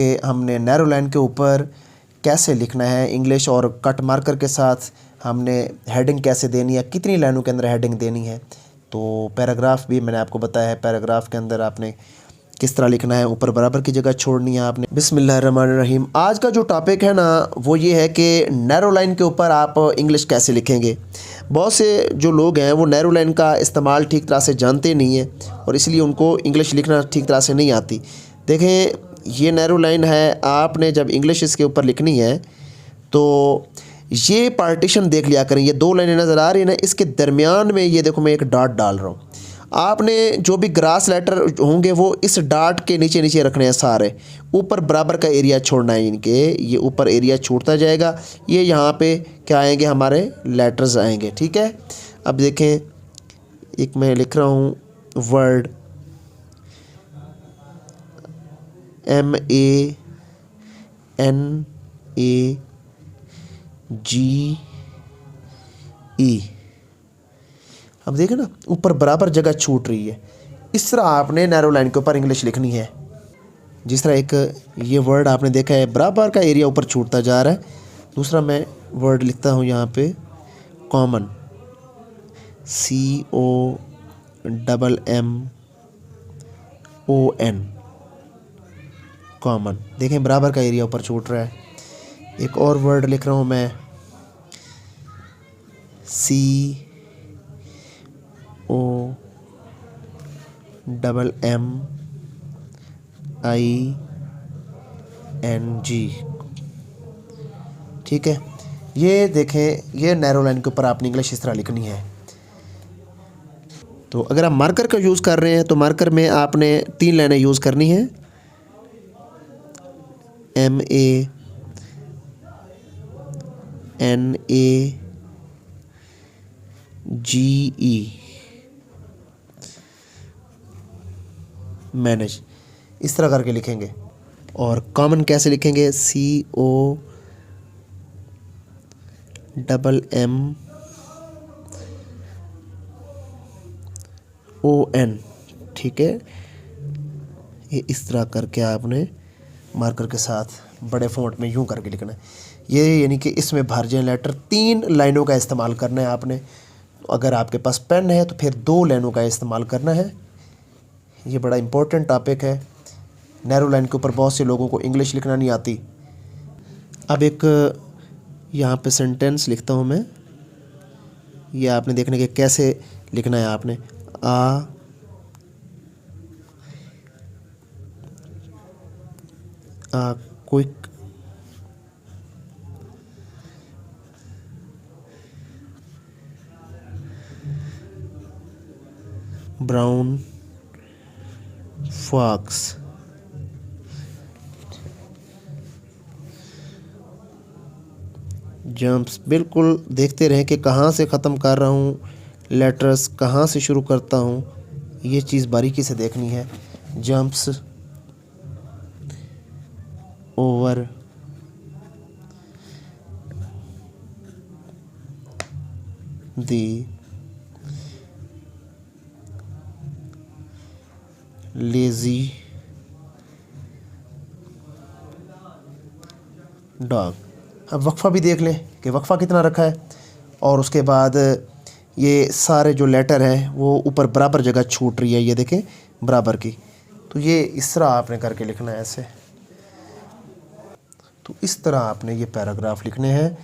कि हमने narrow line के ऊपर कैसे लिखना है इंग्लिश और कट मार्कर के साथ हमने हेडिंग कैसे देनी है, कितनी लाइनों के अंदर हेडिंग देनी है। तो पैराग्राफ भी मैंने आपको बताया है, पैराग्राफ के अंदर आपने किस तरह लिखना है, ऊपर बराबर की जगह छोड़नी है आपने। बिस्मिल्लाहिर्रहमानिर्रहीम। आज का जो टॉपिक है ना वो ये है कि नैरो लाइन के ऊपर आप इंग्लिश कैसे लिखेंगे। बहुत से जो लोग हैं वो नैरो लाइन का इस्तेमाल ठीक तरह से जानते नहीं हैं और इसलिए उनको इंग्लिश लिखना ठीक तरह से नहीं आती। देखें, ये नैरो लाइन है, आपने जब इंग्लिश इसके ऊपर लिखनी है तो ये पार्टीशन देख लिया करें। ये दो लाइनें नज़र आ रही है ना, इसके दरमियान में ये देखो मैं एक डॉट डाल रहा हूँ। आपने जो भी ग्रास लेटर होंगे वो इस डॉट के नीचे नीचे रखने हैं सारे, ऊपर बराबर का एरिया छोड़ना है इनके। ये ऊपर एरिया छूटता जाएगा, ये यहाँ पे क्या आएंगे, हमारे लेटर्स आएंगे। ठीक है, अब देखें, एक मैं लिख रहा हूँ वर्ड MANAGE। अब देखें ना, ऊपर बराबर जगह छूट रही है। इस तरह आपने नैरो लाइन के ऊपर इंग्लिश लिखनी है। जिस तरह एक ये वर्ड आपने देखा है बराबर का एरिया ऊपर छूटता जा रहा है। दूसरा मैं वर्ड लिखता हूँ यहाँ पे कॉमन, COMMON, कॉमन। देखें बराबर का एरिया ऊपर छूट रहा है। एक और वर्ड लिख रहा हूँ मैं COMMING। ठीक है, ये देखें, ये नैरो लाइन के ऊपर आपने इंग्लिश इस तरह लिखनी है। तो अगर आप मार्कर का यूज़ कर रहे हैं तो मार्कर में आपने 3 लाइनें यूज़ करनी है, MANAGE, मैनेज, इस तरह करके लिखेंगे। और कॉमन कैसे लिखेंगे, COMMON। ठीक है, ये इस तरह करके आपने मार्कर के साथ बड़े फ़ॉन्ट में यूं करके लिखना है। ये यानी कि इसमें भर जाए लेटर। 3 लाइनों का इस्तेमाल करना है आपने। अगर आपके पास पेन है तो फिर 2 लाइनों का इस्तेमाल करना है। ये बड़ा इम्पोर्टेंट टॉपिक है। नैरो लाइन के ऊपर बहुत से लोगों को इंग्लिश लिखना नहीं आती। अब एक यहाँ पे सेंटेंस लिखता हूँ मैं। ये आपने देखने के कैसे लिखना है आपने। Quick brown fox jumps. बिल्कुल देखते रहें कि कहाँ से ख़त्म कर रहा हूँ, लेटर्स कहाँ से शुरू करता हूँ, ये चीज़ बारीकी से देखनी है। Jumps over the lazy dog. अब वक्फ़ा भी देख लें कि वक्फ़ा कितना रखा है। और उसके बाद ये सारे जो लेटर हैं वो ऊपर बराबर जगह छूट रही है, ये देखें बराबर की। तो ये इस तरह आपने करके लिखना है ऐसे। तो इस तरह आपने ये पैराग्राफ लिखने हैं।